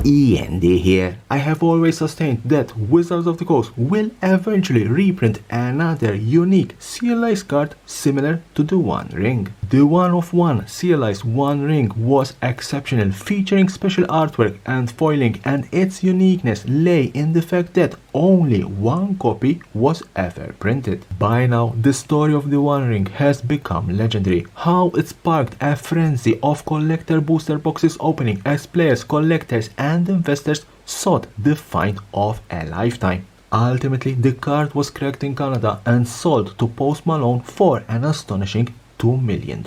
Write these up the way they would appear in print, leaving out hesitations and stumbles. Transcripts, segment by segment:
E.N.D here. I have always sustained that Wizards of the Coast will eventually reprint another unique serialized card similar to the One Ring. The one-of-one serialized One Ring was exceptional, featuring special artwork and foiling, and its uniqueness lay in the fact that only one copy was ever printed. By now, the story of the One Ring has become legendary. How it sparked a frenzy of collector booster boxes opening as players, collectors, and investors sought the find of a lifetime. Ultimately, the card was cracked in Canada and sold to Post Malone for an astonishing $2 million.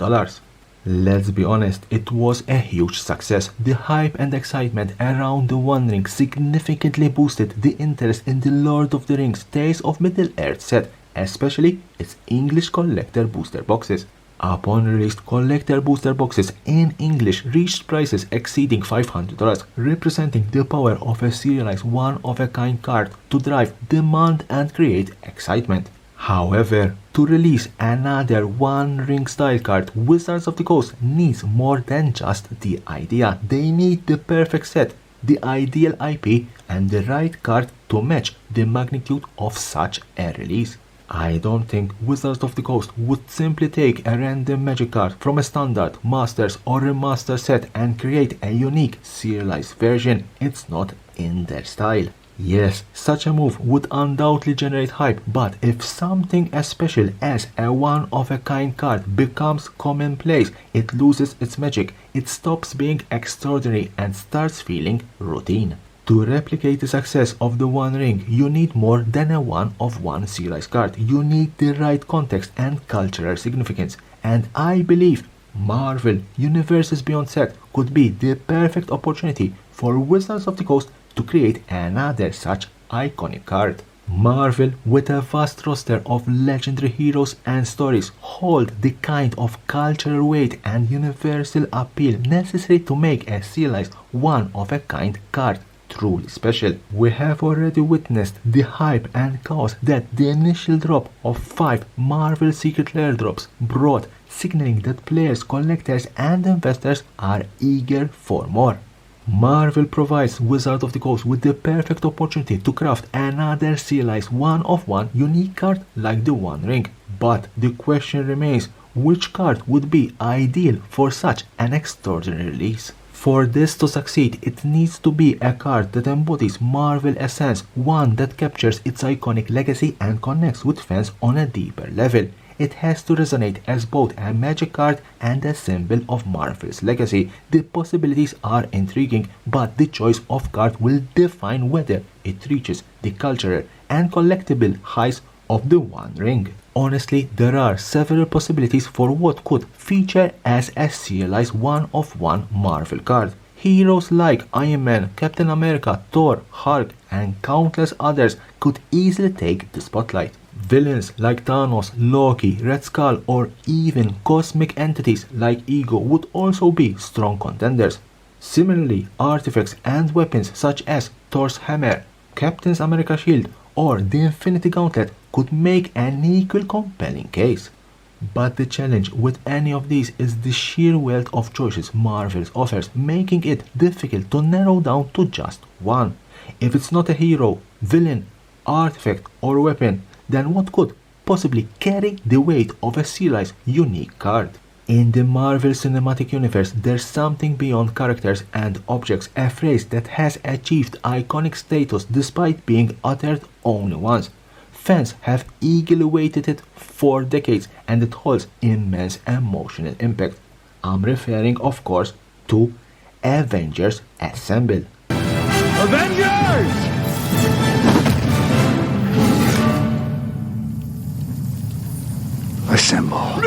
Let's be honest, it was a huge success. The hype and excitement around the One Ring significantly boosted the interest in the Lord of the Rings Tales of Middle-earth set, especially its English collector booster boxes. Upon release, collector booster boxes in English reached prices exceeding $500, representing the power of a serialized one-of-a-kind card to drive demand and create excitement. However, to release another One Ring style card, Wizards of the Coast needs more than just the idea. They need the perfect set, the ideal IP, and the right card to match the magnitude of such a release. I don't think Wizards of the Coast would simply take a random Magic card from a standard, Masters, or Remaster set and create a unique serialized version. It's not in their style. Yes, such a move would undoubtedly generate hype, but if something as special as a one-of-a-kind card becomes commonplace, it loses its magic, it stops being extraordinary and starts feeling routine. To replicate the success of the One Ring, you need more than a one-of-one serialized card. You need the right context and cultural significance. And I believe Marvel Universes Beyond set could be the perfect opportunity for Wizards of the Coast to create another such iconic card. Marvel, with a vast roster of legendary heroes and stories, hold the kind of cultural weight and universal appeal necessary to make a serialized one-of-a-kind card truly special. We have already witnessed the hype and chaos that the initial drop of 5 Marvel Secret Lair drops brought, signaling that players, collectors, and investors are eager for more. Marvel provides Wizards of the Coast with the perfect opportunity to craft another serialized one-of-one unique card like the One Ring. But the question remains, which card would be ideal for such an extraordinary release? For this to succeed, it needs to be a card that embodies Marvel essence, one that captures its iconic legacy and connects with fans on a deeper level. It has to resonate as both a Magic card and a symbol of Marvel's legacy. The possibilities are intriguing, but the choice of card will define whether it reaches the cultural and collectible heights of the One Ring. Honestly, there are several possibilities for what could feature as a serialized one-of-one Marvel card. Heroes like Iron Man, Captain America, Thor, Hulk, and countless others could easily take the spotlight. Villains like Thanos, Loki, Red Skull, or even cosmic entities like Ego would also be strong contenders. Similarly, artifacts and weapons such as Thor's hammer, Captain America's shield, or the Infinity Gauntlet could make an equal compelling case. But the challenge with any of these is the sheer wealth of choices Marvel offers, making it difficult to narrow down to just one. If it's not a hero, villain, artifact, or weapon, then what could possibly carry the weight of a serialized unique card? In the Marvel Cinematic Universe, there's something beyond characters and objects, a phrase that has achieved iconic status despite being uttered only once. Fans have eagerly waited it for decades, and it holds immense emotional impact. I'm referring, of course, to Avengers Assemble. Avengers! Assemble.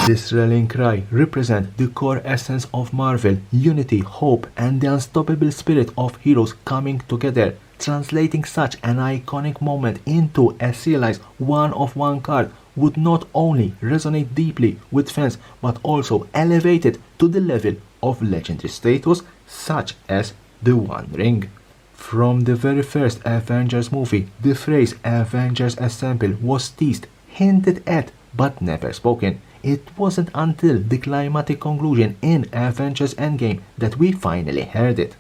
This rallying cry represents the core essence of Marvel, unity, hope, and the unstoppable spirit of heroes coming together. Translating such an iconic moment into a serialized one-of-one card would not only resonate deeply with fans, but also elevate it to the level of legendary status such as the One Ring. From the very first Avengers movie, the phrase Avengers Assemble was teased, hinted at, but never spoken. It wasn't until the climatic conclusion in Avengers Endgame that we finally heard it.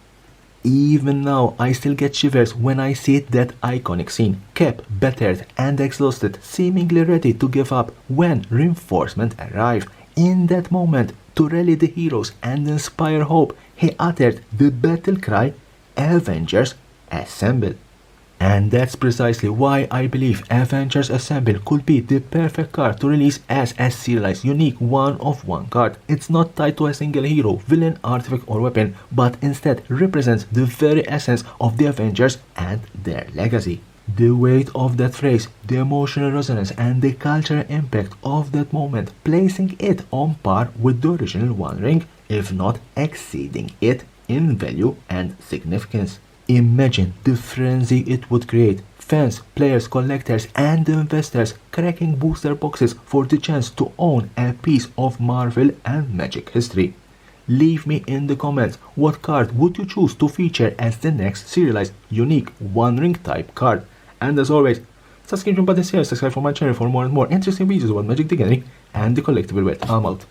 Even now, I still get shivers when I see that iconic scene. Cap, battered and exhausted, seemingly ready to give up when reinforcements arrive. In that moment, to rally the heroes and inspire hope, he uttered the battle cry, Avengers, assemble. And that's precisely why I believe Avengers Assemble could be the perfect card to release as a serialized, unique one-of-one card. It's not tied to a single hero, villain, artifact or weapon, but instead represents the very essence of the Avengers and their legacy. The weight of that phrase, the emotional resonance and the cultural impact of that moment, placing it on par with the original One Ring, if not exceeding it in value and significance. Imagine the frenzy it would create. Fans, players, collectors, and investors cracking booster boxes for the chance to own a piece of Marvel and Magic history. Leave me in the comments what card would you choose to feature as the next serialized, unique, One Ring type card. And as always, subscription button here, subscribe for my channel for more and more interesting videos about Magic the Gathering and the collectible world. I'm out.